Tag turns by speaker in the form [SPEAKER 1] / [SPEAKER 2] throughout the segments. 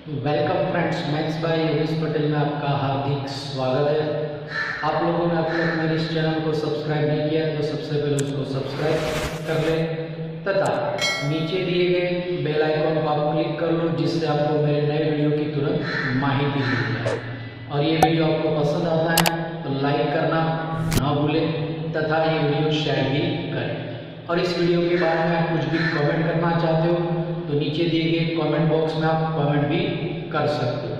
[SPEAKER 1] Welcome friends, maths by Yogesh Patel में आपका हार्दिक स्वागत है। आप लोगों ने अब तक मेरे इस चैनल को सब्सक्राइब नहीं किया है तो सबसे पहले उसको सब्सक्राइब कर लें तथा नीचे दिए गए बेल आइकन को आप क्लिक कर लो, जिससे आपको मेरे नए वीडियो की तुरंत माहिती मिल जाए। और ये वीडियो आपको पसंद आता है तो लाइक करना ना भूलें तथा ये वीडियो शेयर भी करें। और इस वीडियो के बारे में आप कुछ भी कमेंट करना चाहते हो तो नीचे दिए गए कमेंट बॉक्स में आप कमेंट भी कर सकते हो।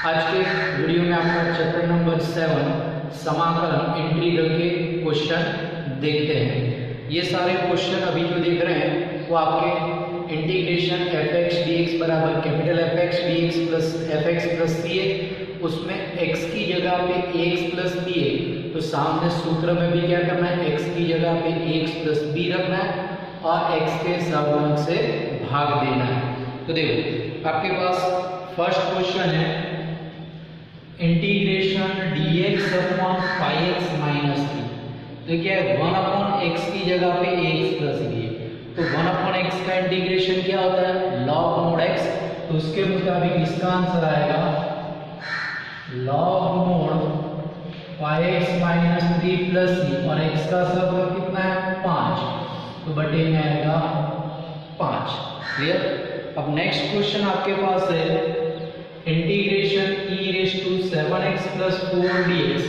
[SPEAKER 1] आज के वीडियो में आपका चैप्टर नंबर 7 समाकलन इंटीग्रल के क्वेश्चन देखते हैं। ये सारे क्वेश्चन अभी जो देख रहे हैं वो आपके integration F X D X बराबर capital F X D X plus F X plus C है, उसमें x की जगह पे ax प्लस बी है तो सामने सूत्र में भी क्या करना है, x की जगह पे ax प्लस बी रखना है और x के सहगुणक से भाग देना है। तो देखो आपके पास फर्स्ट क्वेश्चन है integration dx upon 5x minus 3। तो क्या है 1 अपॉन x की जगह पे ax प्लस बी है, तो 1 अपॉन x का इंटीग्रेशन क्या होता है, log मोड x। तो उसके मुताबिक इसका आंसर आएगा log mod 5x minus 3 plus C और x का सहगुणक कितना है 5, तो बटे में आएगा 5। क्लियर। अब नेक्स्ट क्वेश्चन आपके पास है integration e raise to 7x plus 4 dx,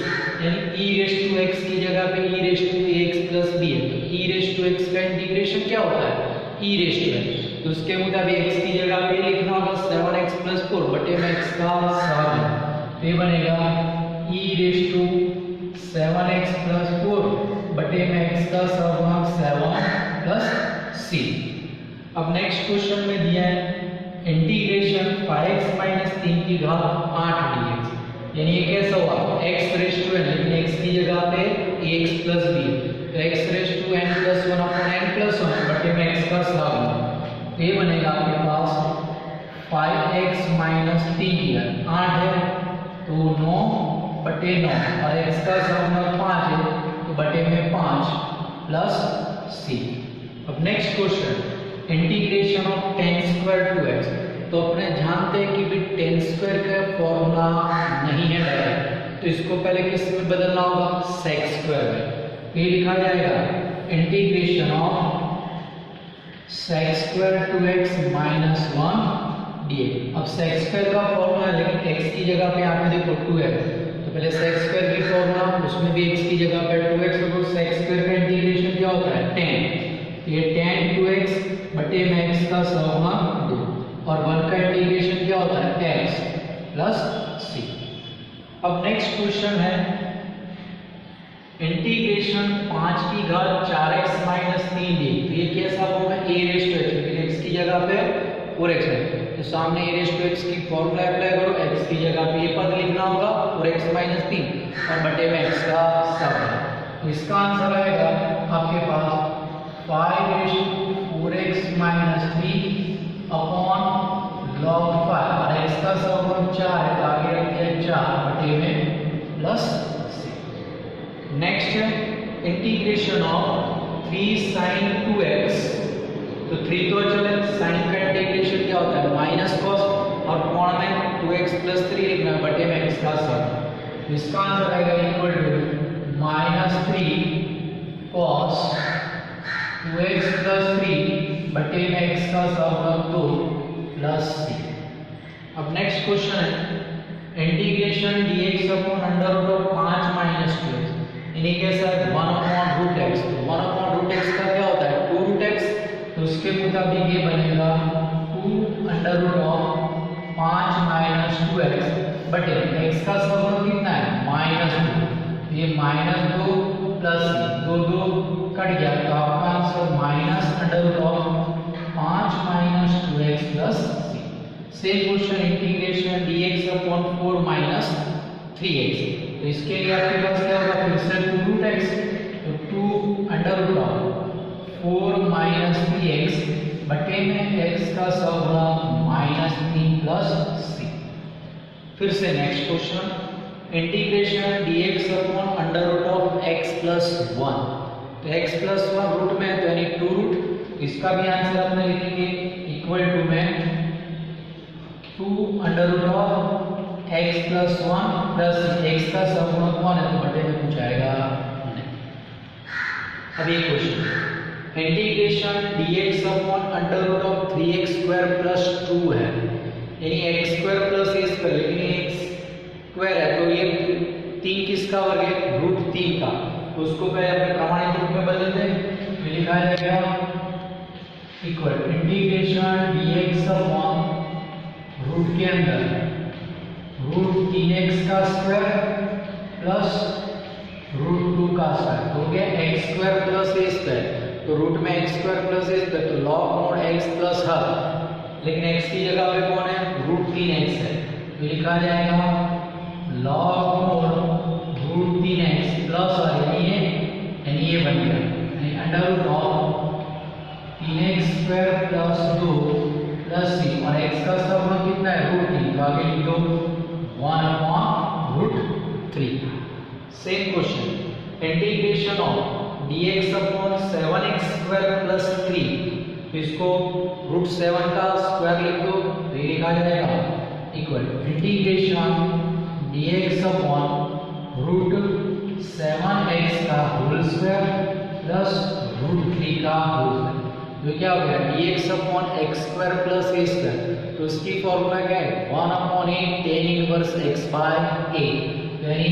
[SPEAKER 1] यानी e रेस टू x की जगह पे e raise to ax plus b है। तो e रेस टू x का इंटीग्रेशन क्या होता है, e रेस टू x। तो उसके मुताबिक x की जगह पे लिखना होगा 7x प्लस 4 बटे में x का सहगुणक, तो ये बनेगा e raise to 7x plus 4 बटे में x का सहगुणक 7 प्लस c। अब नेक्स्ट क्वेश्चन में दिया है इंटीग्रेशन 5x माइनस 3 की घात 8 dx, यानी ये कैसा हुआ x रेस टू n, लेकिन x की जगह पे ax प्लस b, तो x raise to n plus 1 upon n plus 1 बटे में x का सहगुणक, तो ये बनेगा आपके पास 5x माइनस 3 की घात 8 है तो 9 बटे 9 और x का सहगुणक 5 है तो बटे में 5 प्लस c। अब next question integration of tan square to x। तो अपने जानते हैं कि भी tan स्क्वायर का फॉर्मूला नहीं है डायरेक्ट, तो इसको पहले किस में बदलना होगा, sec स्क्वायर में। ये लिखा जाएगा integration of sec square to x minus 1 dx। अब sec स्क्वायर का फॉर्मूला है लेकिन x की जगह पे यहाँ पे देखो 2 है, तो पहले sec स्क्वायर की फॉर्मूला, उसमें भी x की जगह पे 2x, तो sec स्क्वायर का इंटीग्रेशन क्या होता है tan, ये tan 2x बटे में x का सहगुणक 2 और 1 का इंटीग्रेशन क्या होता है x प्लस c। अब नेक्स्ट क्वेश्चन है इंटीग्रेशन 5 की घात 4x माइनस 3 डी। तो ये कैसा होगा a रेस टू x, लेकिन x की जगह पे 4x है तो सामने a रेस टू x की फॉर्मूला अप्लाई करो, x की जगह पे ये पद लिखना होगा 4x माइनस 3 और बटे में x का सहगुणक, तो इसका आंसर आएगा आपके पास 5 माइनस 3 अपॉन log 5 और x का सहगुणक 4 है तो आगे रख दिया 4 बटे में प्लस c। नेक्स्ट है इंटीग्रेशन ऑफ 3 sin 2x। तो 3 तो चले, sin का इंटीग्रेशन क्या होता है माइनस cos और कोण में 2x प्लस 3 लिखना है बटे में x का सहगुणक, तो इसका आंसर आएगा equal to minus 3 cos 2x plus 3 बटे में x का सहगुणक 2 प्लस c। अब नेक्स्ट क्वेश्चन है integration dx upon under root of 5 minus 2x, यानी कैसा है 1 अपॉन रूट x। तो 1 अपॉन रूट x का क्या होता है 2 रूट x, तो उसके मुताबिक ये बनेगा 2 under root of 5 minus 2x बटे x का सहगुणक कितना है माइनस 2, ये माइनस 2 प्लस 2 कट गया तो आपका answer minus under root of 5 minus 2x plus c। Same question integration dx upon 4 minus 3x। तो इसके लिए आपके पास क्या होगा फिर से 2 रूट x, तो 2 under root of 4 minus 3x बटे में x का सहगुणक माइनस 3 प्लस c। फिर से next question integration dx upon under root of x plus 1। तो x प्लस 1 रूट में है तो यानी 2 रूट, इसका भी आंसर अपने लिखेंगे इक्वल टू में 2 under root of x plus 1 plus x का सहगुणक कौन है, तो बटे में पूछ आएगा नहीं। अब एक question, integration dx upon under root of 3x square plus 2 है, यानी x square plus a square, लेकिन x स्क्वायर है तो ये 3 किसका वर्ग है, रूट 3 का, तो उसको पहले अपने प्रमाणित रूप में बदल दें, तो लिखा जाएगा equal integration dx upon root के अंदर रूट 3x का स्क्वायर प्लस रूट 2 का स्क्वायर, तो हो गया x square plus a square, तो रूट में x square plus a square, तो log मोड x प्लस हर, लेकिन x की जगह पे कौन है, रूट 3x है, तो लिखा जाएगा log mod root 3x plus हर, यानी ये बन गया, यानी under root of 3x square plus 2 plus c, और x का सहगुणक कितना है, रूट 3, तो आगे लिख दो 1 upon root 3। Same question, integration of dx upon 7x square plus 3, तो इसको रूट 7 का स्क्वायर लिख दो, तो ये लिखा जाएगा equal integration dx upon root 7x का होल स्क्वायर प्लस रूट 3 का होल स्क्वायर, तो क्या हो गया dx upon x square plus a square, तो इसकी फॉर्मूला क्या है, 1 upon a tan inverse x by a, यानी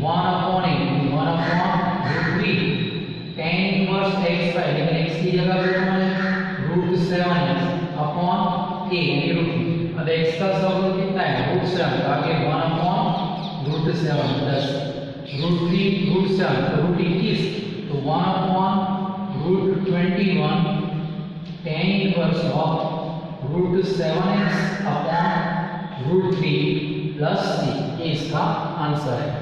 [SPEAKER 1] 1 upon a 1 upon root 3 tan inverse x by, लेकिन x की जगह पे कौन है, रूट 7 अपॉन a यानी रूट 3, अब x का सहगुणक कितना है, रूट 7, आगे 1 upon root 7 plus root 3 root 7 तो रूट 21, तो 1 upon root 21 tan inverse of root 7x upon root 3 plus c, ये इसका आंसर है।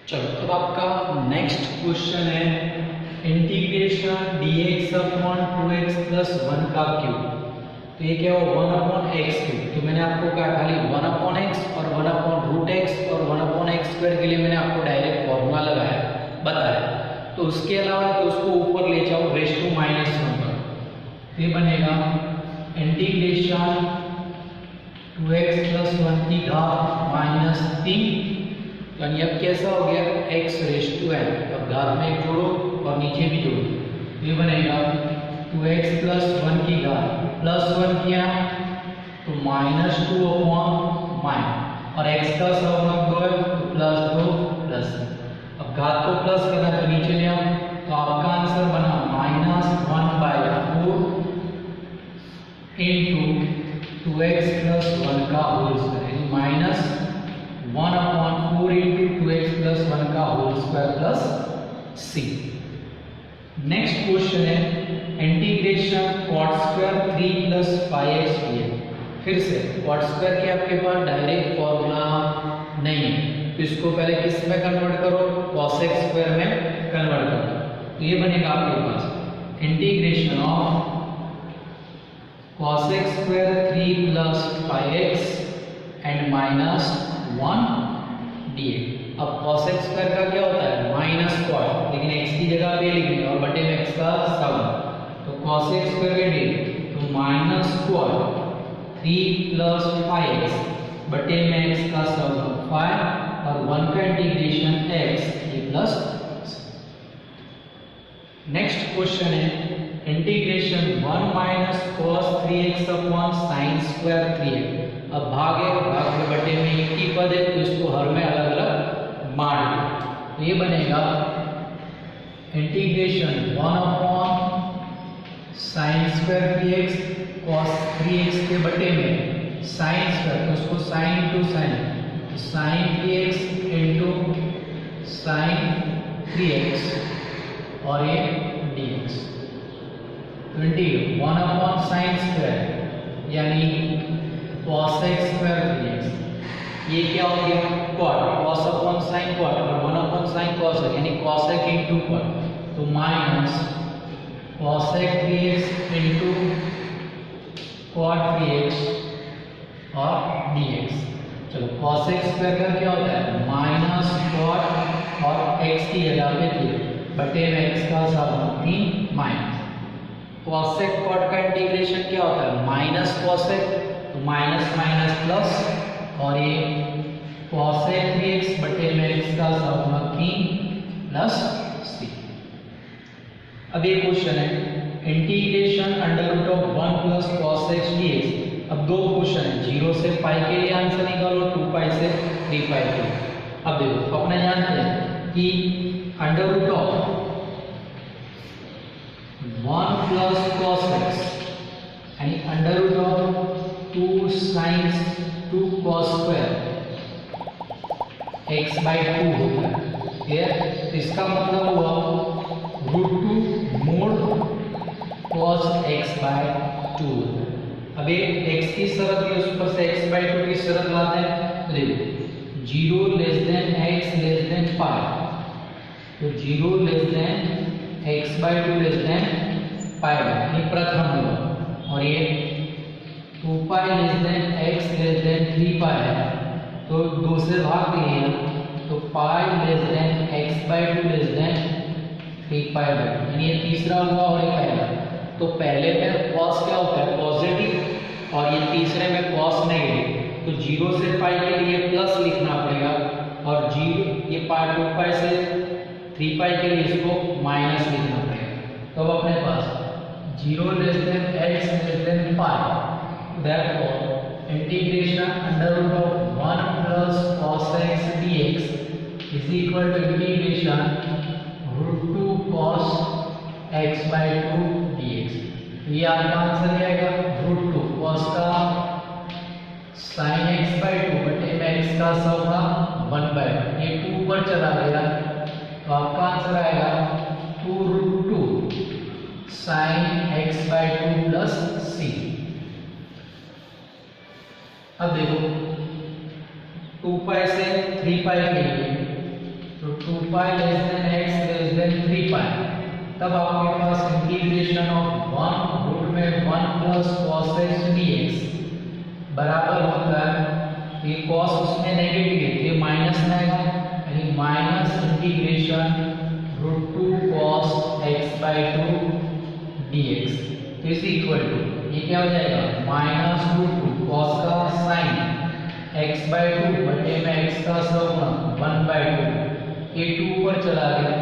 [SPEAKER 1] चलो अब आपका नेक्स्ट क्वेश्चन है integration dx upon 2x plus 1 का क्यूब, तो ये क्या हो 1 अपॉन x क्यूब, तो मैंने आपको कहा खाली 1 अपॉन x और 1 अपॉन रूट x और 1 अपॉन x स्क्वायर के लिए मैंने आपको डायरेक्ट फॉर्मूला लगाया बताया, तो उसके अलावा तो उसको ऊपर ले जाओ रेज टू माइनस 1 पर, ये बनेगा इंटीग्रेशन 2x प्लस 1 की घात माइनस 3, यानी अब कैसा हो गया x रेज टू n, अब घात में एक जोड़ो और नीचे भी जोड़ो, ये बनेगा 2x प्लस 1 की घात प्लस 1 किया तो माइनस 2 अपॉन माइनस, और x का सहगुणक 2 है तो प्लस 2 प्लस, अब घात को प्लस करना तो नीचे ले आओ, तो आपका आंसर बना माइनस 1/4 इंटू 2x प्लस 1 का होल स्क्वायर, यानी माइनस 1/4 इंटू 2x प्लस 1 का whole square plus c। Next question है integration cot square 3 plus 5x dx, फिर से cot स्क्वायर के आपके पास डायरेक्ट फॉर्मूला नहीं है, तो इसको पहले किस में कन्वर्ट करो, cos x स्क्वायर में कन्वर्ट करो, तो ये बनेगा आपके पास integration of cos x square 3 plus 5x and minus 1 dx। अब cos x स्क्वायर का क्या होता है माइनस cot, लेकिन x की जगह पे लिखेंगे और बटे में x का सम, तो cos x स्क्वायर का डी तो माइनस cot 3 प्लस 5x बटे में x का सम 5 और 1 का इंटीग्रेशन x ये प्लस। नेक्स्ट क्वेश्चन है integration 1 minus cos 3x upon sin square 3x, अब भाग है भाग में बटे में एक ही पद है तो इसको हर में अलग अलग बांट दो, तो ये बनेगा integration 1 upon sin square 3x cos 3x के बटे में sin स्क्वायर, तो उसको sin into sin 3x into sin 3x और ये dx, 1 अपॉन साइन स्क्वायर यानी cos x स्क्वायर 3x, ये क्या हो गया cot, cos upon sine cot और 1 अपॉन साइन cos x यानी cos x इंटू cot, तो minus cos x 3x into cot 3x और dx। चलो cos x स्क्वायर का क्या होता है माइनस cot और x की जगह पे 3 बटे में x का साथ 3 माइनस cos x cot का इंटीग्रेशन क्या होता है माइनस cos x, तो माइनस माइनस प्लस और ये cosec 3x बटे में x का होगा 3 प्लस c। अब ये क्वेश्चन है integration under root of 1 plus cos x dx। अब दो क्वेश्चन है, 0 से पाई के लिए आंसर निकालो, 2 पाई से 3 पाई के लिए। अब देखो अपने जानते हैं कि under root of 1 plus cos x यानी under root of 2 sin 2 cos square x by 2 होता है। क्लियर? इसका मतलब हुआ √2 मोड cos x बाई 2 होता है। अब ये x की शरत है, उस पर से x बाई 2 की शरत लाते हैं। तो देखो 0 less than x less than pi, तो 0 less than x by 2 less than pi, यानी प्रथम हुआ। और ये 2 pi less than x less than 3 pi है, तो 2 से भाग दिए तो pi less than x by 2 less than 3 pi by, यानी ये तीसरा हुआ और ये पहला। तो पहले में cos क्या होता है पॉजिटिव और ये तीसरे में cos नेगेटिव, तो 0 से पाई के लिए प्लस लिखना पड़ेगा और 0 ये पाई 2 पाई से 3 पाई के लिए इसको माइनस लिखना पड़ेगा। तो अब अपने पास 0 less than x less than pi, therefore integration under root of 1 plus cos x dx is equal to integration √2 cos x by 2 dx। ये आपका आंसर क्या आएगा √2 cos का sin x by 2 बटे में x का सब का 1 by 1, ये 2 पर चला गया तो आपका आंसर आएगा 2√2 sin x by 2 plus c। अब देखो 2 पाई से 3 पाई के लिए, तो 2 pi less than x less than 3 पाई, तब आपके पास इंटीग्रेशन ऑफ 1 रूट में 1 प्लस cos x dx बराबर होता है, ये cos उसमें नेगेटिव है, ये माइनस में आएगा, यानी minus integration √2 cos x by 2 dx is equal to, ये क्या हो जाएगा -√2 cos का sin x by 2 बटे में x का गुणा 1 by 2, ये 2 पर चला गया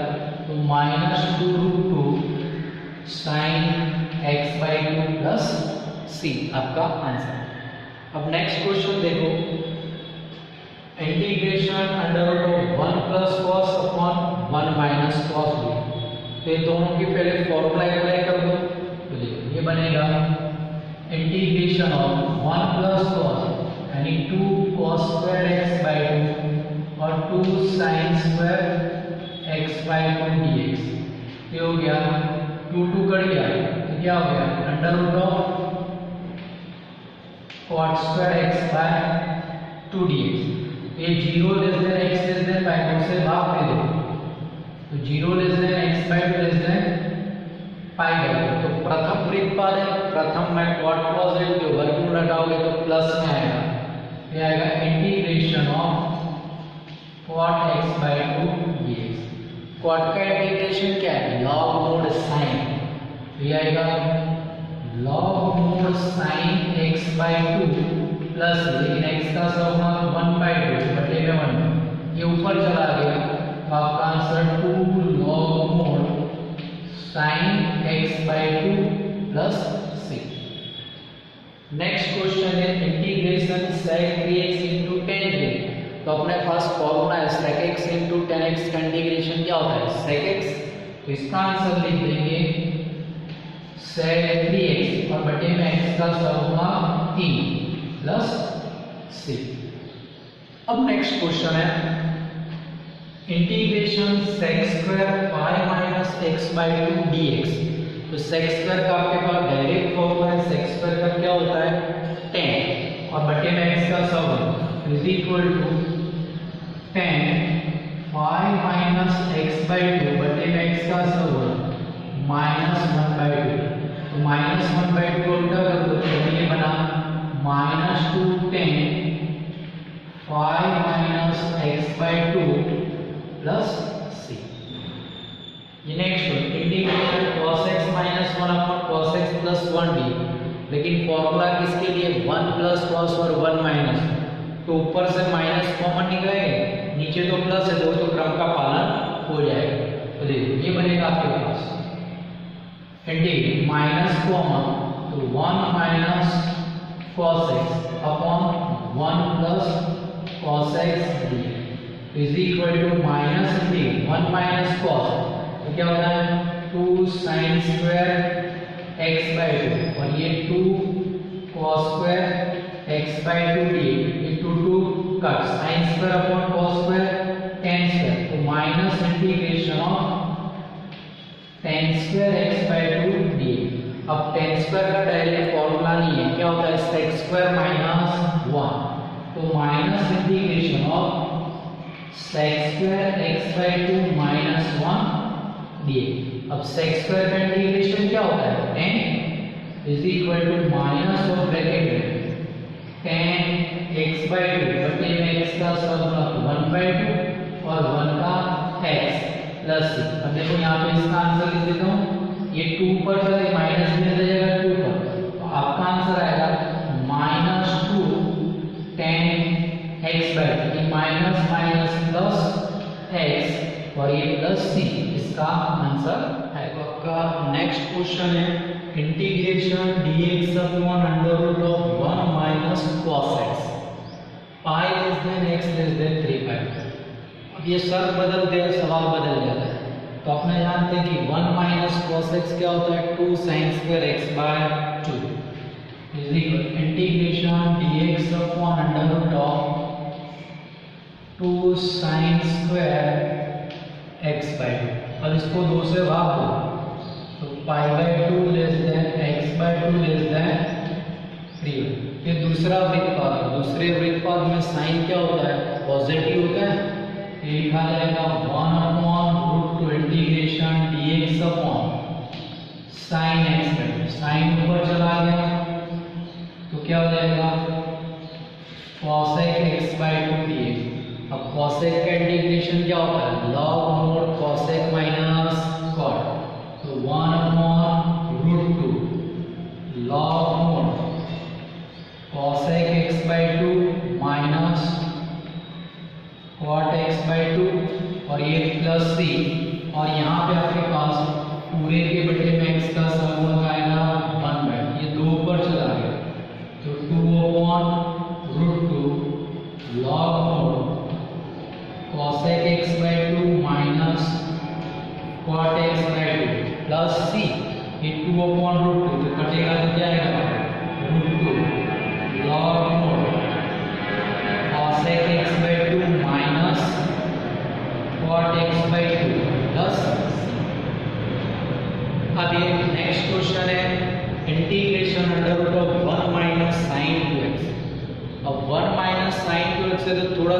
[SPEAKER 1] तो -2√2 sin x by 2 plus c आपका आंसर। अब नेक्स्ट क्वेश्चन देखो integration under root of 1 plus cos upon 1 minus cos d, तो ये दोनों की पहले फॉर्मूला अप्लाई कर दो। तो देखो ये बनेगा इंटीग्रेशन ऑफ 1 प्लस cos यानी 2 cos स्क्वायर x by 2 और 2 sin square x by 2 dx, ये हो गया 2 2 कट गया तो क्या हो गया under root of cot square x by 2 dx। ये 0 less than x less than pi 2 से भाग दे दो, तो 0 less than x by 2 less than pi by 2, तो प्रथम प्रतिपाद है, प्रथम में cot पॉजिटिव के वर्गमूल लगाओगे तो प्लस में आएगा, ये आएगा integration of cot x by 2 dx। cot का इंटीग्रेशन क्या है log mod sin, ये आएगा log mod sin x by 2 plus, लेकिन x का होगा 1 by 2 बटे में 1, ये ऊपर चला गया तो आपका answer 2 log mod sin x by 2 plus c। Next question है integration sec 3x into tan 3, तो अपने पास फॉर्मूला है sec x into tan x का इंटीग्रेशन क्या होता है sec x, तो इसका आंसर लिख देंगे sec 3x और बटे में x का होगा 3 प्लस c। अब नेक्स्ट क्वेश्चन है integration sec square pi minus x by 2 dx, तो sec स्क्वायर का आपके पास डायरेक्ट फॉर्मूला है, sec स्क्वायर का क्या होता है tan और बटे में x का सब is equal to tan pi minus x by 2 बटे में x का सब -1 by 2, तो -1 by 2 को उल्टा कर दो तो ये बना -2 tan pi minus x by 2 plus c। ये next integration cos x - 1 upon cos x plus 1d, लेकिन फॉर्मूला किसके लिए 1 प्लस कॉस और 1 माइनस, तो ऊपर से माइनस कॉमन निकलेगा, नीचे तो प्लस है तो क्रम का पालन हो जाएगा। तो देखो ये बनेगा आपके पास इंटीग्रेट माइनस कॉमन, तो 1 minus cos x upon 1 plus cos x dx is equal to minus integrate 1 minus cos, तो क्या होता है 2 sin स्क्वायर x बाय 2 और ये 2 cos square x bye 2 dx, ये 2 cut sin square upon cos square tan square, तो minus integration of tan square x bye 2 dx। अब tan square का डायरेक्ट फॉर्मूला नहीं है, क्या होता है sec स्क्वायर माइनस 1, तो minus integration of sec square x bye 2 minus 1 dx। अब sec स्क्वायर का इंटीग्रेशन क्या होता है tan is equal to minus और ब्रैकेट में tan x बाय 2 बटे में x का सब 1 बाय 2 और 1 का x प्लस। अब देखो यहाँ पे इसका आंसर लिख देता हूँ, ये 2 पर चले माइनस में दे जाएगा 2 पर, तो आपका आंसर आएगा माइनस 2 tan x बाय 2, ये माइनस माइनस प्लस x और ये प्लस c, इसका आंसर है। तो आपका नेक्स्ट क्वेश्चन है integration dx upon under root of 1 minus cos x pi less than x less than 3 pi. अब ये शर्त बदल दे सवाल बदल जाता है, तो अपने जानते हैं कि 1 माइनस cos x क्या होता है 2 sin square x bye 2 is equal integration dx upon under root of 2 sin square x bye 2। अब इसको 2 से भाग दो, तो pi by 2 less than x bye 2 less than 3। ये दूसरा वृत्तपात है, दूसरे वृत्तपात में साइन क्या होता है पॉजिटिव होता है, ये लिखा जाएगा 1 upon root 2 integration dx upon sin x bye 2, sine ऊपर चला गया तो क्या हो जाएगा cosec x बाय 2 dx। अब cosec का इंटीग्रेशन क्या होता है log mod cosec minus cot, तो 1 upon root 2 log mod cosec x bye 2 minus cot x bye 2 और ये प्लस c, और यहाँ पे आपके पास पूरे के बटे में x का समूह आएगा 1 बाय, ये 2 पर चला गया तो 2 upon root 2 log mod cosec x bye 2 minus cot x bye 2 plus c, ये 2 अपॉन रूट 2 तो कटेगा तो क्या आएगा root 2 log mod cosec x bye 2 minus cot x bye 2 plus. अब ये नेक्स्ट क्वेश्चन है integration under root of 1 minus sine 2x। अब 1 माइनस साइन 2x से तो थोड़ा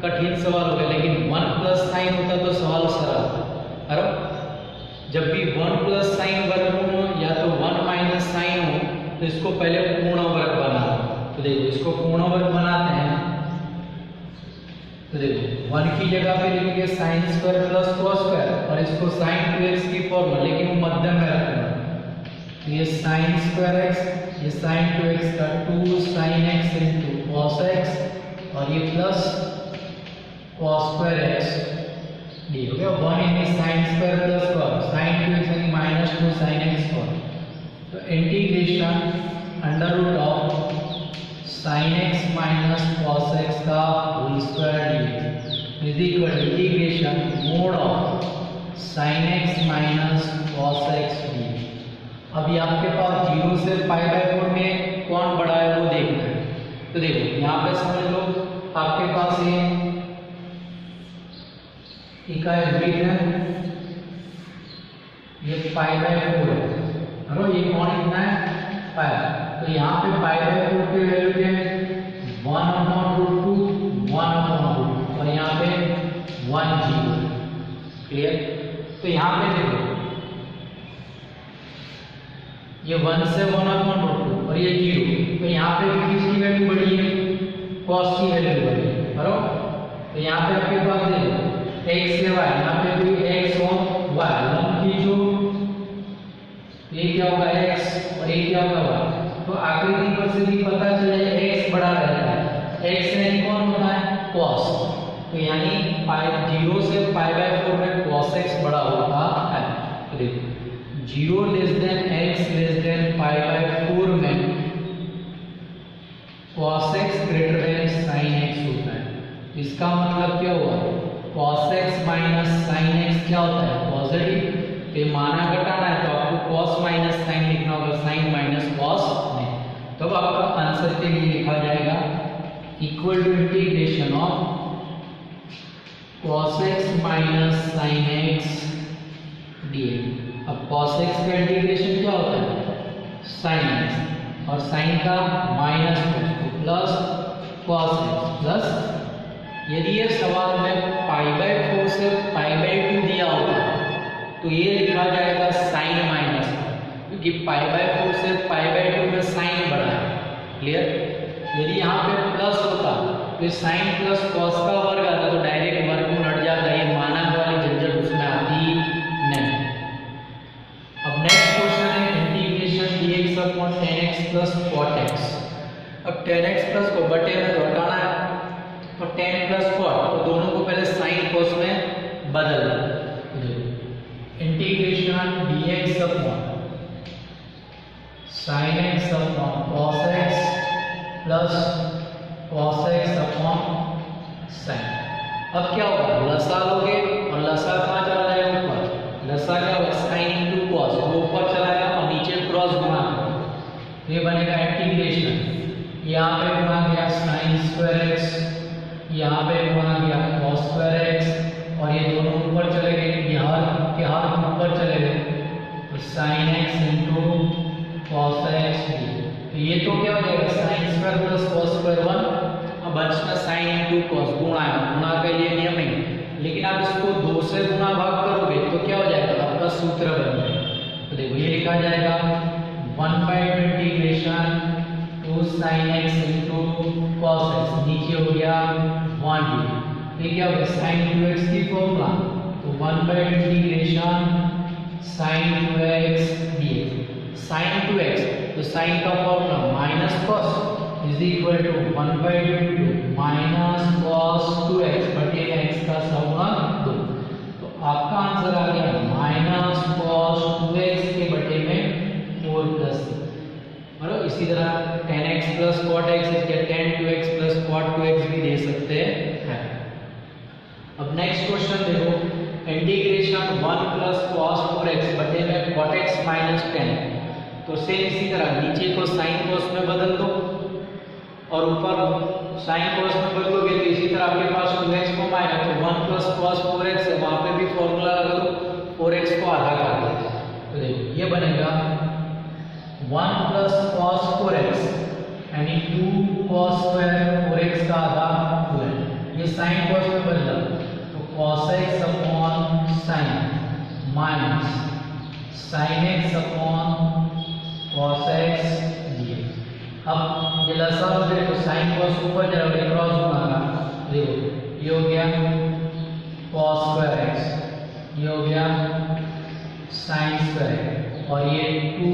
[SPEAKER 1] कठिन सवाल हो गया, लेकिन 1 प्लस साइन होता तो सवाल सरल था। अरे जब भी 1 प्लस साइन वर्गमूल हो या तो 1 माइनस साइन हो तो इसको पहले पूर्ण वर्ग बनाओ। तो देखो इसको पूर्ण वर्ग बनाते हैं, तो देखो 1 की जगह पे लिखेंगे sin square plus cos square और इसको sin 2x की फॉर्मूला, लेकिन वो मध्य में रखना, तो ये sin स्क्वायर x, ये sin 2x का 2 sin x into cos x और ये plus cos square x d हो गया 1 यानी sin square plus cos sin 2x यानी माइनस 2 sin x cos। तो integration under root of sin x minus cos x का whole square dx is equal integration mod of sin x minus cos x dx। अभी आपके पास 0 से पाई by 4 में कौन बड़ा है वो देखना है। तो देखो यहाँ पे समझ लो आपके पास ये इकाई वृत्त है, ये पाई बाय 4 है, ये कौन कितना है पाई, तो यहाँ पे पाई बाय 4 की वैल्यू क्या है 1 अपॉन रूट 2 1 अपॉन रूट, और यहाँ पे 1 0। क्लियर। तो यहाँ पे देखो ये 1 से 1 अपॉन रूट 2 और ये 0, तो यहाँ पे भी किसकी वैल्यू बड़ी है cos की वैल्यू बड़ी है, बराबर। तो यहाँ पे आपके पास देखो x से y, यहाँ पे भी x और y, लंब खींचो, ये क्या होगा x और ये क्या होगा y, तो यानी 0 से π/4 में cos x बड़ा होता है। तो देखो 0 less than x less than π/4 में cos x greater than sin x होता है। इसका मतलब क्या हुआ, cos x minus sin x क्या होता है, पॉजिटिव। तो माना घटाना है तो आपको cos माइनस sin लिखना होगा, sin माइनस cos नहीं। तो अब आपका आंसर के लिए लिखा जाएगा equal to integration of cos x minus sin x dx। अब cos x का इंटीग्रेशन क्या होता है, sin x, और sin का minus plus cos x plus, यदि ये सवाल में π/4 से π/2 दिया होता तो ये लिखा जाएगा sin माइनस, क्योंकि π/4 से π/2 में sin बढ़ा है। क्लियर। यदि यहाँ पे प्लस होता तो sin प्लस cos का वर्ग आता तो डायरेक्ट वर्गमूल हट जाता, ये मानक वाली झंझट उसमें आती नहीं। अब नेक्स्ट क्वेश्चन है integration dx upon tan x plus cot x। अब tan x प्लस को बटे में घटाना है और tan प्लस cot, तो दोनों को पहले sin cos में बदल दो। Integration dx upon sin x upon cos x plus cos x upon sin। अब क्या होगा, लसा लोगे और लसा कहाँ चला जाएगा, ऊपर। लसा क्या होगा, sin इंटू cos, वो ऊपर चला जाएगा और नीचे क्रॉस गुणा करोगे, ये बनेगा इंटीग्रेशन। यहाँ पे गुणा गया sin स्क्वायर x, यहाँ पे गुणा गया cos स्क्वायर x, और ये दोनों ऊपर चले गए, ये हर के हर ऊपर चले गए, तो sin x into cos x। तो ये तो क्या हो जाएगा, sin square plus cos square 1। अब बचना sin इंटू cos, गुणा है, गुणा के लिए नियम है, लेकिन आप इसको 2 से गुणा भाग करोगे तो क्या हो जाएगा, आपका सूत्र बन जाएगा। तो देखो ये लिखा जाएगा 1/2 integration 2 sin x into cos x, नीचे हो गया 1 ये क्या हो गया sin 2x की फॉर्मूला, तो 1/2 integration sin 2x dx। sin 2x तो sin का formula minus cos is equal to 1/2 minus cos 2x बटे x का सम 2। तो आपका आंसर आ गया माइनस cos 2x के बटे में 4 प्लस। मतलब इसी तरह tan x plus cot x इसके tan 2x plus cot 2x भी दे सकते हैं। अब नेक्स्ट क्वेश्चन देखो, इंटीग्रेशन 1 प्लस cos 4x बटे में cot x माइनस 10। तो सेम इसी तरह नीचे को sin cos में बदल दो और ऊपर sin cos में बदलोगे तो इसी तरह आपके पास 2x फॉर्म आएगा, तो 1 प्लस cos 4x है, वहां पे भी फॉर्मूला लगा दो, 4x को आधा कर दो। तो देखो ये बनेगा 1 प्लस cos 4x यानी 2 cos स्क्वायर 4x का आधा 2 ये sin cos में बदला, तो cos x upon sin minus sin x upon cos x dx। अब ये लसा हो गया तो sin cos ऊपर जाएगा, क्रॉस गुणा का, देखो ये हो गया cos स्क्वायर x, ये हो गया sin स्क्वायर, और ये 2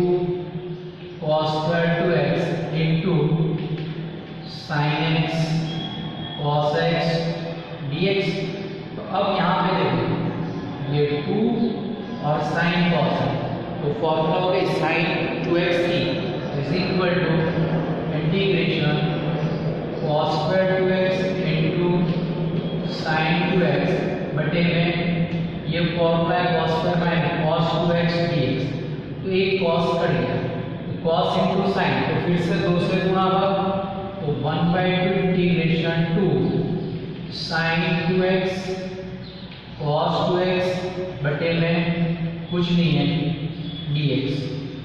[SPEAKER 1] cos square 2x into sin x cos x dx। तो अब यहाँ पे देखो ये 2 और sin cos है, तो फॉर्मूला हो गई sin 2x की is equal to integration cos square 2x into sin 2x बटे में ये फॉर्मूला है cos square minus cos 2x dx। तो एक cos कट गया, cos इनटू sin, तो फिर से 2 से गुणा भाग, तो 1/2 integration 2 sin 2x cos 2x बटे में कुछ नहीं है dx।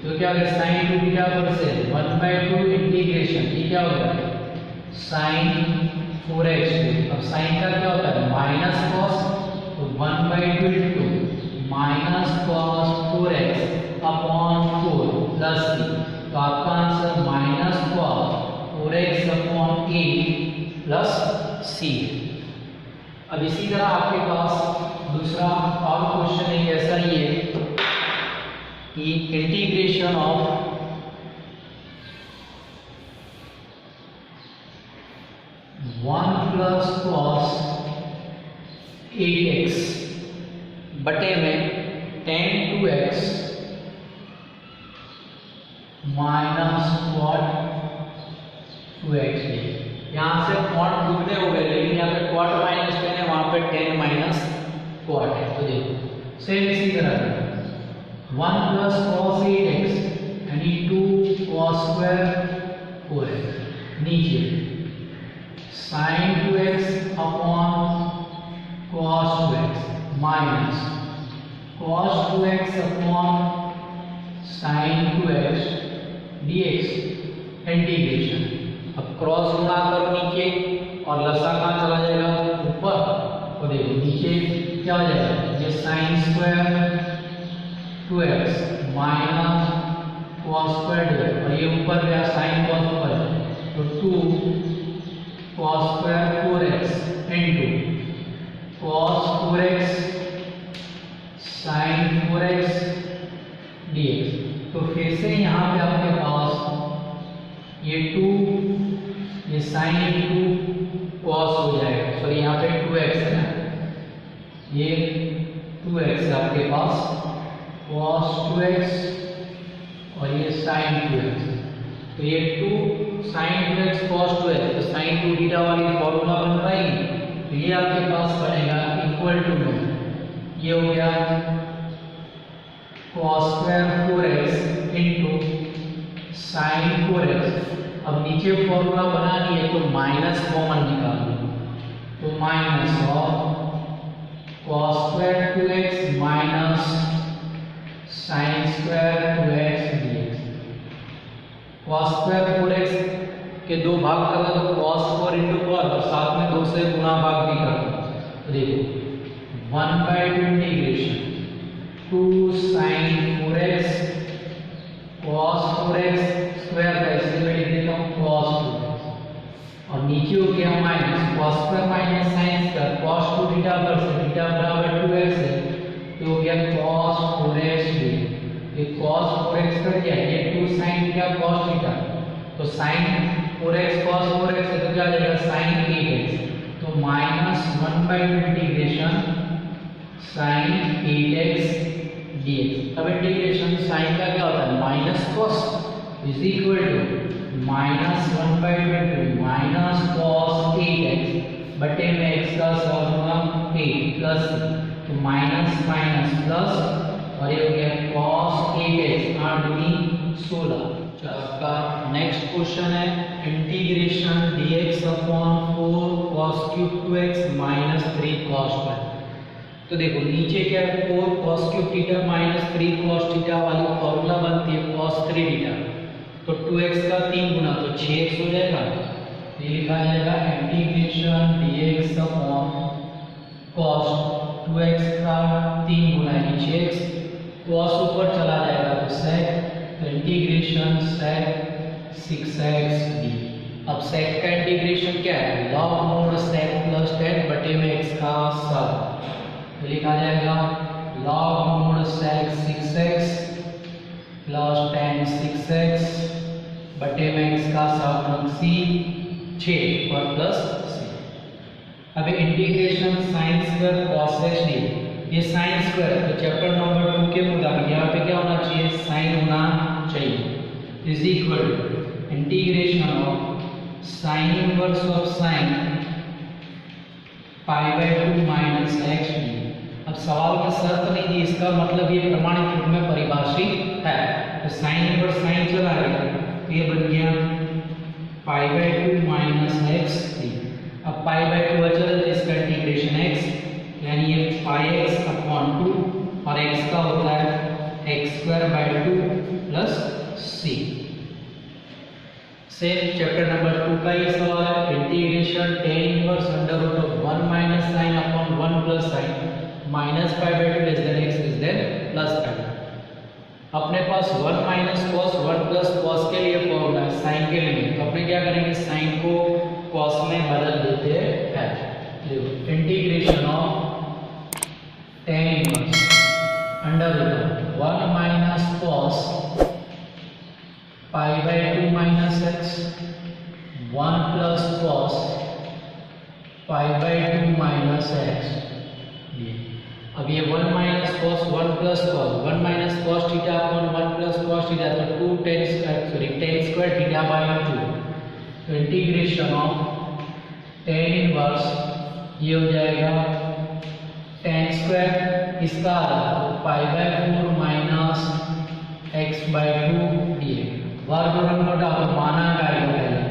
[SPEAKER 1] तो क्या होगा sin 2 बीटा पर से 1/2 इंटीग्रेशन, ये क्या होगा sin 4x। अब sin का क्या होता है माइनस cos, तो 1/2 into minus cos 4x upon 4 plus c। तो आपका answer minus cos 4x upon 8 plus c। अब इसी तरह आपके पास दूसरा और क्वेश्चन एक ऐसा ही है कि integration of one plus cos बटे में tan 2x minus cot 2x D. यहाँ से cot दुगने हो गए, लेकिन यहाँ पे cot माइनस टेन है, वहाँ पे tan माइनस cot है। तो देखो सेम इसी तरह 1 प्लस cos 8x यानी 2 cos स्क्वायर 4x, नीचे sin 2x upon cos 2x minus cos 2x upon sin 2x dx integration. अब क्रॉस गुणा करो नीचे और लसा कहाँ चला जाएगा ऊपर, तो देखो नीचे क्या हो जाएगा, ये sin square 2x minus cos square dx और ये ऊपर गया sin cos ऊपर, तो 2 cos square 4x into cos 4x sin 4x dx। तो फिर से यहाँ पे आपके पास ये 2 ये sin इंटू cos हो जाएगा, सॉरी यहाँ पे 2x है ना, ये 2x है आपके पास cos 2x और ये sin 2x, तो ये 2 sin 2x cos 2x, तो sin 2 थीटा वाली फॉर्मूला बन पाएगी, तो ये आपके पास बनेगा इक्वल टू में ये हो गया cos square 4x into sin 4x। अब नीचे फॉर्मूला बना लिए तो माइनस कॉमन निकाल लो, तो minus of cos square 2x minus sin square 2x dx। cos square 4x के दो भाग करना तो cos 4 इंटू cos और साथ में 2 से गुणा भाग भी करना, तो देखो 1/2 integration 2 sin 4x cos 4x square का, इसलिए मैं लिख देता हूँ cos 2x और नीचे हो गया minus cos square minus sin square cos 2 theta पर से थीटा बराबर 2x है, तो हो गया cos 4x dx। ये cos 4x कर दिया, ये 2 sin थीटा cos थीटा, तो sin 4x cos 4x है तो क्या आ जाएगा sin 8x, तो minus 1/2 integration sin 8x dx। अब इंटीग्रेशन साइन का क्या होता है minus cos is equal to minus 1/2 minus cos 8x बटे में x का सब गुना 8 प्लस, तो माइनस माइनस प्लस और ये हो गया cos 8x 8 दूनी 16। आपका नेक्स्ट क्वेश्चन है integration dx upon 4 cos cube 2x minus 3 cos square. तो देखो नीचे क्या है 4 cos cube theta minus 3 cos theta वाली फॉर्मूला बनती है cos 3 थीटा, तो 2x का 3 गुना तो 6x हो जाएगा, ये लिखा जाएगा integration dx upon cos 2x का 3 गुना यानी 6x, cos ऊपर चला जाएगा तो sec, तो इंटीग्रेशन sec 6x d। अब sec का इंटीग्रेशन क्या है log mode sec plus tan बटे में x का सब, तो लिखा जाएगा log mode sec 6x plus tan 6x बटे में x का सहागुणक c 6 और प्लस c। अब integration sin square cos x d, ये sin स्क्वायर है तो चैप्टर नंबर 2 के मुताबिक यहाँ पे क्या होना चाहिए sin होना चाहिए, is equal to integration of sin inverse of sin π/2 minus x d। अब सवाल में शर्त नहीं दी, इसका मतलब ये प्रमाणित रूप में परिभाषित है, तो sin इनवर्स sin चला गया, तो ये बन गया π/2 माइनस x d। अब π/2 अचल है इसका इंटीग्रेशन x यानी ये πx अपॉन 2 और x का होता है x²/2 plus c। Same chapter number 2 का ही सवाल है integration tan inverse under root of 1 minus sin upon 1 plus sin minus π/2 less than x less than plus π। अपने पास 1 माइनस cos 1 प्लस cos के लिए फॉर्मूला है sin के लिए, तो अपने क्या करेंगे sin को cos में बदल देते हैं। देखो integration of tan inverse under root 1 minus cos π/2 minus x 1 plus cos π/2 minus x। अब ये 1 minus cos 1 plus cos 1 minus cos theta upon 1 plus cos theta, तो 2 tan स्क्वायर थीटा बाय 2। तो इंटीग्रेशन ऑफ tan इनवर्स ये हो जाएगा tan square इसका pi by 4 minus x bye 2 dx। वर्ग रंग डालो मानांक आएगा पहले,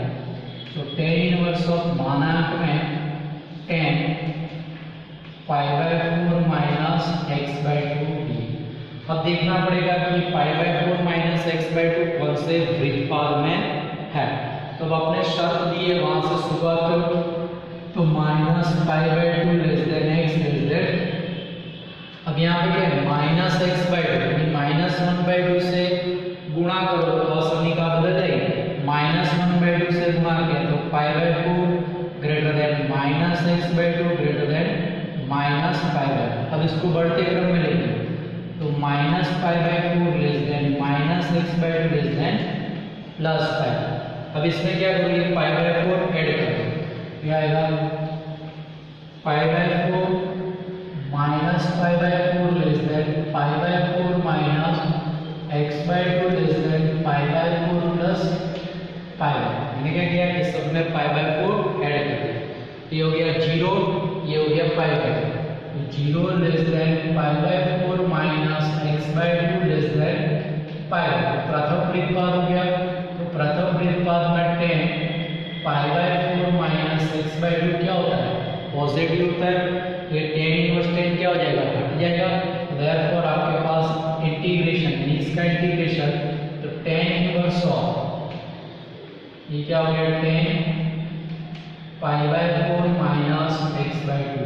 [SPEAKER 1] तो tan इनवर्स ऑफ मानांक में tan pi by 4 minus x bye 2 dx। अब देखना पड़ेगा कि pi by 4 minus x bye 2 कौन से वृत्तपाद में है। तो अब अपने शर्त दिए वहां से शुरुआत करो, तो minus pi by 2 less than x less then, अब यहाँ पे क्या है minus x by 2, minus 1 by 2 से गुणा करो तो समीका बदल जाएगी। माइनस 1 बाई 2 से गुणा किया तो pi by 4 greater than minus x by 2 greater than minus pi by 2। अब इसको बढ़ते क्रम में लेंगे, तो minus pi by 4 less then minus x by 2 less than plus pi. अब इसमें क्या करोगे पाई बाय 4 ऐड करो, क्या आएगा pi by 4 minus pi by 4 less than pi by 4 minus x by 2 less than pi by 4 plus pi. मैंने क्या किया कि सब में पाई बाय 4 ऐड कर दिया, ये हो गया 0, ये हो गया pi by 4, 0 less than pi by 4 minus x by 2 less than pi. प्रथम वृत्तपाद हो गया, तो प्रथम वृत्तपाद में tan pi by 4 minus x by 2 क्या होता है पॉजिटिव होता है, ये tan इनवर्स tan क्या हो जाएगा घट जाएगा। देयरफॉर आपके पास इंटीग्रेशन यानी इसका इंटीग्रेशन, तो tan इनवर्स ऑफ ये क्या हो गया tan pi by 4 minus x bye 2।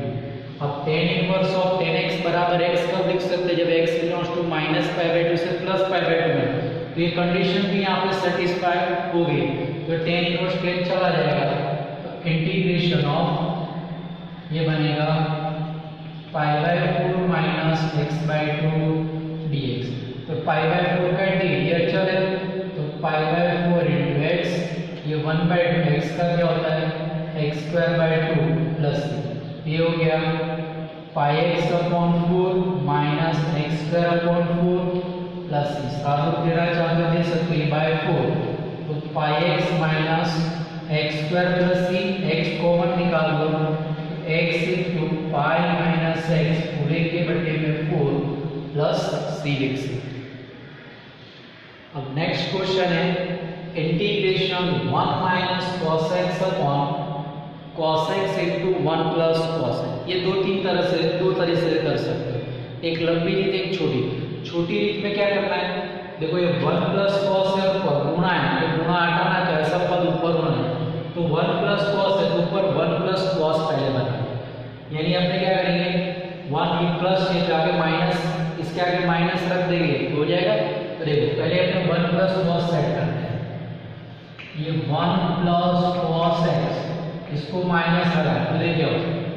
[SPEAKER 1] अब tan inverse of tan x बराबर x कब लिख सकते हैं, जब x belongs to minus pi by 2 से प्लस पाई बाय 2 में, तो ये कंडीशन भी यहाँ पे सेटिस्फाई हो गई, तो tan इनवर्स tan चला जाएगा। तो इंटीग्रेशन ऑफ ये बनेगा pi by 4 minus x by 2 dx। तो पाई बाय 4 का इंटीग्रेशन चल है, तो पाई बाय 4 इंटू एक्स, ये 1 बाय 2 एक्स का क्या होता है एक्स स्क्वायर बाय 2 प्लस ये हो गया pi x upon 4 minus x square upon 4 plus साथ तेरा चाहते दे सकते हैं बाय 4, तो pi x minus x square plus c, x common निकाल दो, x into pi minus x पूरे के बटे में 4 प्लस सी लिख सकते। अब नेक्स्ट क्वेश्चन है integration 1 minus cos x upon cos x into 1 plus cos x. ये दो तरह से कर सकते हो, एक लंबी रीत एक छोटी रीत में क्या करना है, देखो ये 1 प्लस कॉस है ऊपर गुणा है, तो गुणा हटाना क्या सब पद ऊपर होना है, तो 1 प्लस कॉस है तो ऊपर 1 प्लस कॉस पहले बना, यानी अपने क्या करेंगे 1 प्लस ये जाके माइनस इसके आगे माइनस रख देंगे तो हो जाएगा। तो देखो पहले अपने 1 प्लस कॉस सेट करते हैं, ये 1 प्लस कॉस एक्स इसको माइनस लगा तो देखिए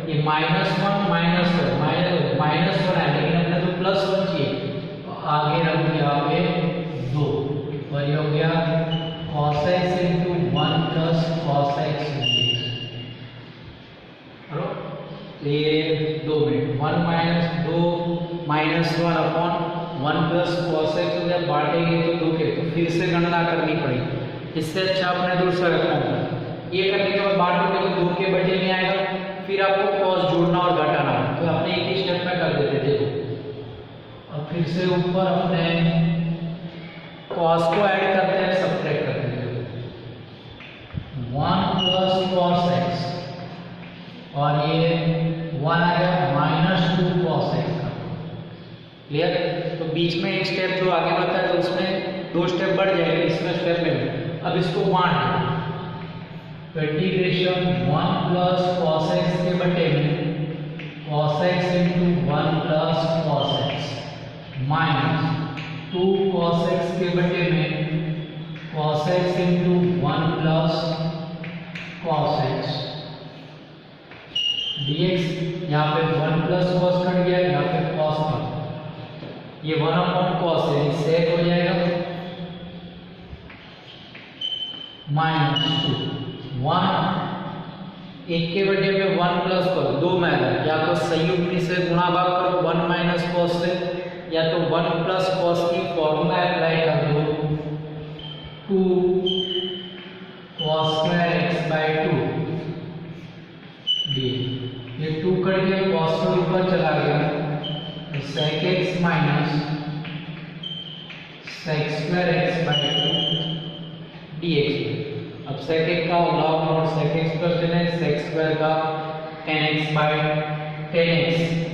[SPEAKER 1] ये -1 माइनस 1 है, लेकिन हमने तो +1 चाहिए तो आगे रख दिया पे 2, और ये हो गया cos x into 1 plus cos x dx। तो ये 2 minute 1 minus 2 minus 1 upon 1 plus cos x हो गया, बांटेंगे तो 2 के, तो फिर से गणना करनी पड़ेगी, इससे अच्छा अपने दूसरा रखना। ये करने के बाद बांटोगे तो 2 के बटे में आएगा, फिर आपको cos जोड़ना और घटाना, तो अपने एक ही स्टेप में कर देते देखो। अब फिर से ऊपर अपने cos को ऐड करते हैं, सब्ट्रैक्ट करते हैं, 1 प्लस cos x और ये 1 आ गया -2 cos x का, क्लियर। तो बीच में एक स्टेप जो आगे बढ़ता है तो उसमें 2 स्टेप बढ़ जाएंगे, इसमें स्टेप में अब इसको बांट, तो इंटीग्रेशन 1 प्लस cos x के बटे में cos x into 1 plus cos x minus 2 cos x के बटे में cos x into 1 plus cos x dx। यहाँ पे 1 प्लस cos कट गया, यहाँ पे cos कट, ये 1 अपॉन cos है, इससे हो जाएगा -2 1 एक के बटे में 1 प्लस करो, दो मेथड, या तो संयुक्त से गुणा भाग करो 1 माइनस कॉस से, या तो 1 प्लस कॉस की फॉर्मूला अप्लाई कर दो 2 cos square x by 2 D. ये 2 कट गया, cos को ऊपर चला गया तो sec x minus sec square x by 2 dx। अब sec x का log note sec x plus 10x, sec square का 10x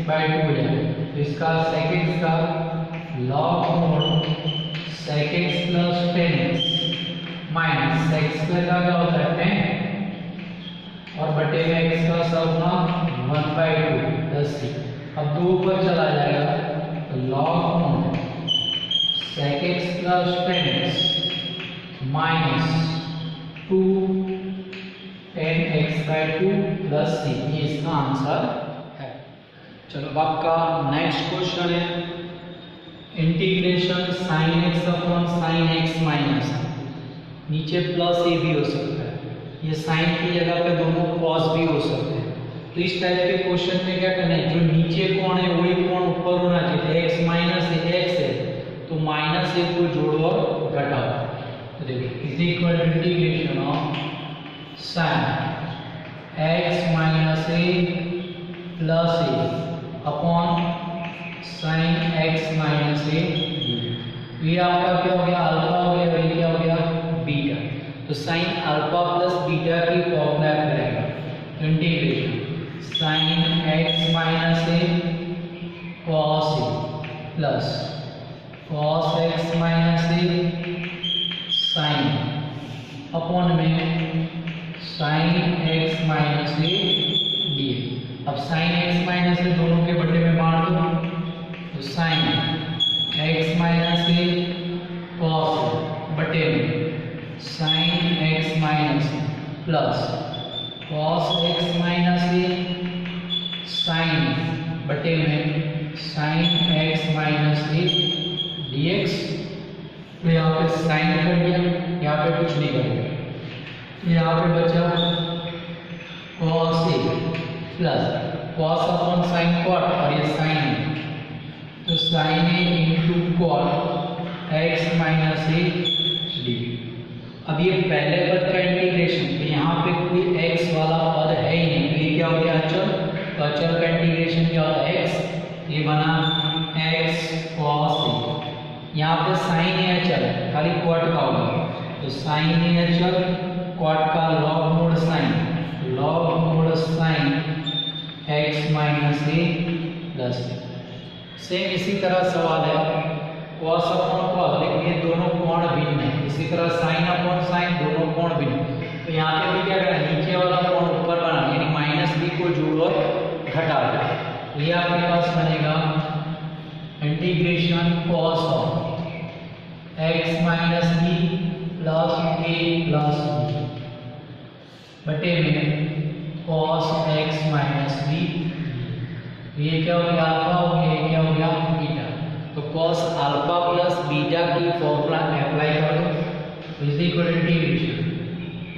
[SPEAKER 1] बाई 2 हो जाएगा। तो इसका sec x का log note sec x plus 10x minus sec square का क्या होता है 10 और बटे में x का सब ना 1/2 10 c। अब 2 ऊपर चला जाएगा तो log note sec x plus 10x minus 2 10x by 2 plus c, ये इसका आंसर है। चलो अब आपका नेक्स्ट क्वेश्चन है integration sin x upon sin x minus, नीचे प्लस a भी हो सकता है, ये साइन की जगह पे दोनों cos भी हो सकते हैं। तो इस टाइप के क्वेश्चन में क्या करना है, जो नीचे कोण है वही कोण ऊपर होना चाहिए। x माइनस x है तो माइनस a को जोड़ो और घटाओ। तो देखिए is equal to integration of sin x minus a plus a upon sin x minus a। ये आपका क्या हो गया, अल्फा हो गया, और ये क्या हो गया, बीटा। तो sin अल्फा प्लस बीटा की फॉर्मूला रहेगा, integration sin x minus a cos a plus cos x minus a sin upon में sin x minus a dx। अब sin x माइनस a दोनों के बटे में बांट दो तो sin x minus a cos बटे में sin x minus plus cos x minus a sin बटे में sin x minus a dx। तो यहाँ पे sin कर दिया, यहाँ पे कुछ नहीं करेगा, यहाँ पे बचा cos a plus cos upon sin cot, और ये sin है तो sin a into cot x minus a D. अब ये पहले पद का इंटीग्रेशन, तो यहाँ पे कोई x वाला पद है ही नहीं, तो ये क्या हो गया अचल। तो अचल का इंटीग्रेशन क्या होता है x, ये बना x cos a, यहाँ पे sin a अचल खाली cot का होगा तो sin a अचल cot का log mode sin x minus a plus. Same इसी तरह सवाल है cos अपॉन cos, लेकिन ये दोनों कोण भिन्न है। इसी तरह sin अपॉन sin, दोनों कोण भिन्न। तो यहाँ पे भी क्या करना है, नीचे वाला कोण ऊपर बनाना, यानी माइनस b को जोड़ और घटा दो। ये आपके पास बनेगा integration cos of x minus b plus a plus b बटे में cos x माइनस b। ये क्या हो गया, अल्फा हो गया, ये क्या हो गया, बीटा। तो cos अल्फा प्लस बीटा की फॉर्मूला अप्लाई कर दो, is equal to integration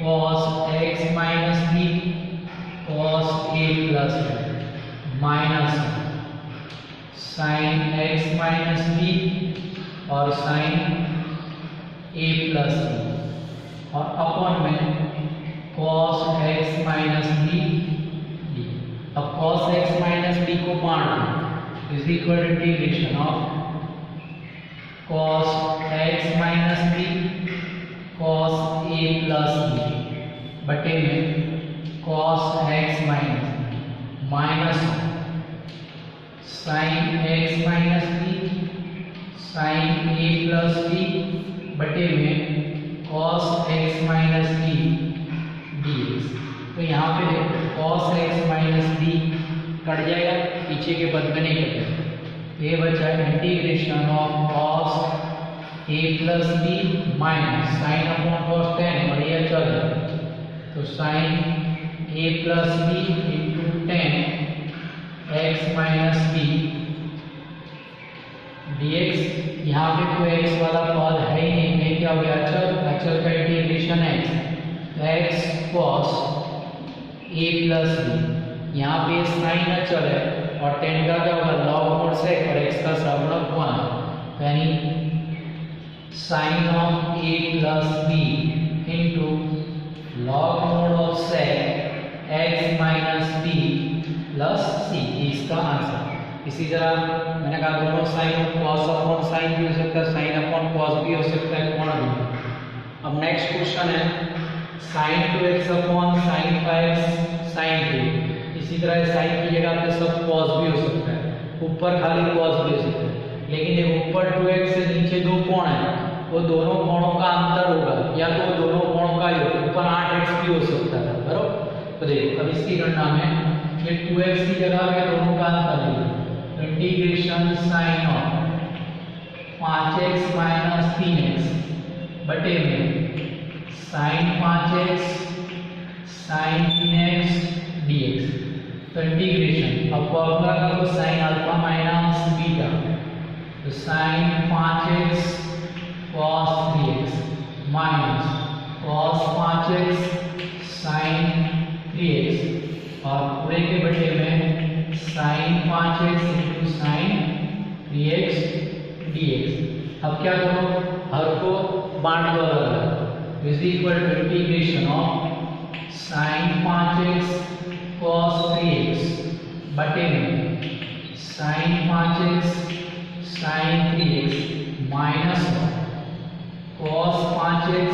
[SPEAKER 1] cos x minus b cos a plus minus sin x minus b और sin a प्लस और अपॉन में cos x माइनस b। अब cos x minus b को बांट is equal to integration of cos x minus b cos a plus b बटे में cos x minus sin x minus b sin a plus b बटे में cos x minus b dx। तो यहाँ पे देखो cos x minus b cut जाएगा, पीछे के पद में नहीं कटेगा। ये बचा integration of cos a plus b minus sin upon cos 10, और ये चल रहा है तो sin a plus b into 10 x minus b dx। यहाँ पे कोई x वाला पद है ही नहीं, ये क्या हो गया अचल, अचल का इंटीग्रेशन x cos ए प्लस बी, यहाँ पे साइन अचल है और टेन का क्या होगा लॉग मोड सेक और एक्स का सहगुणक 1, यानी sine of a plus b into log mod of sec x minus b plus c, इसका आंसर। इसी तरह मैंने कहा दोनों साइन कॉस अपॉन साइन भी हो सकता है, साइन अपॉन कॉस भी हो सकता है, कोण भी। अब नेक्स्ट क्वेश्चन है sine 2x upon sine 5x sine 2, इसी तरह साइन की जगह पे सब कॉस भी हो सकता है, ऊपर खाली कॉस भी हो सकता है, लेकिन ये ऊपर 2x से नीचे दो कोण है, वो दोनों कोणों का अंतर होगा या तो दोनों कोणों का योग, ऊपर 8x भी हो सकता है, बराबर। तो देखो अब इसकी गणना में ये 2x की जगह पे दोनों का अंतर है, integration sign of 5x minus 3x बटे में sine 5x sine 3x dx, तो इंटीग्रेशन अब फॉर्मूला का तो साइन अल्फा माइनस बीटा, तो sine 5x cos 3x minus cos 5x sine 3x और पूरे के बटे में sine 5x into sine 3x dx। अब क्या करो, हर को बांट दो अलग, is equal to integration of sine 5x cos 3x बटे में sine 5x sine 3x minus cos 5x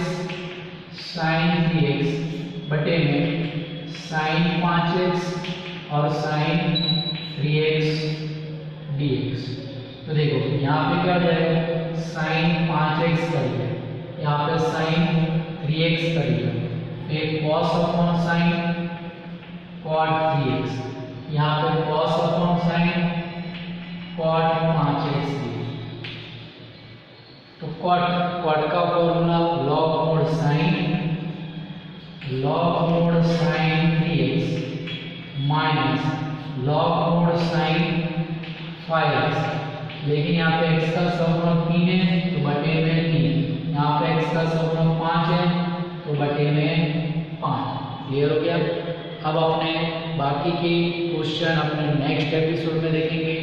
[SPEAKER 1] sine 3x बटे में साइन 5x और साइन 3x dx। तो देखो यहाँ पे क्या हो जाएगा, साइन 5x करिए, यहाँ पे साइन 3x करिए, फिर cos upon sine cot 3x, यहाँ पे cos upon sine cot 5x दिए। तो cot का formula log mod sine 3x minus log mod sine 5x, लेकिन यहाँ पे x का सहगुणक 3 है तो बटे में 3, यहाँ पे x का सहगुणक 5 है तो बटे में 5। क्लियर हो गया। अब अपने बाकी के क्वेश्चन अपने नेक्स्ट एपिसोड में देखेंगे।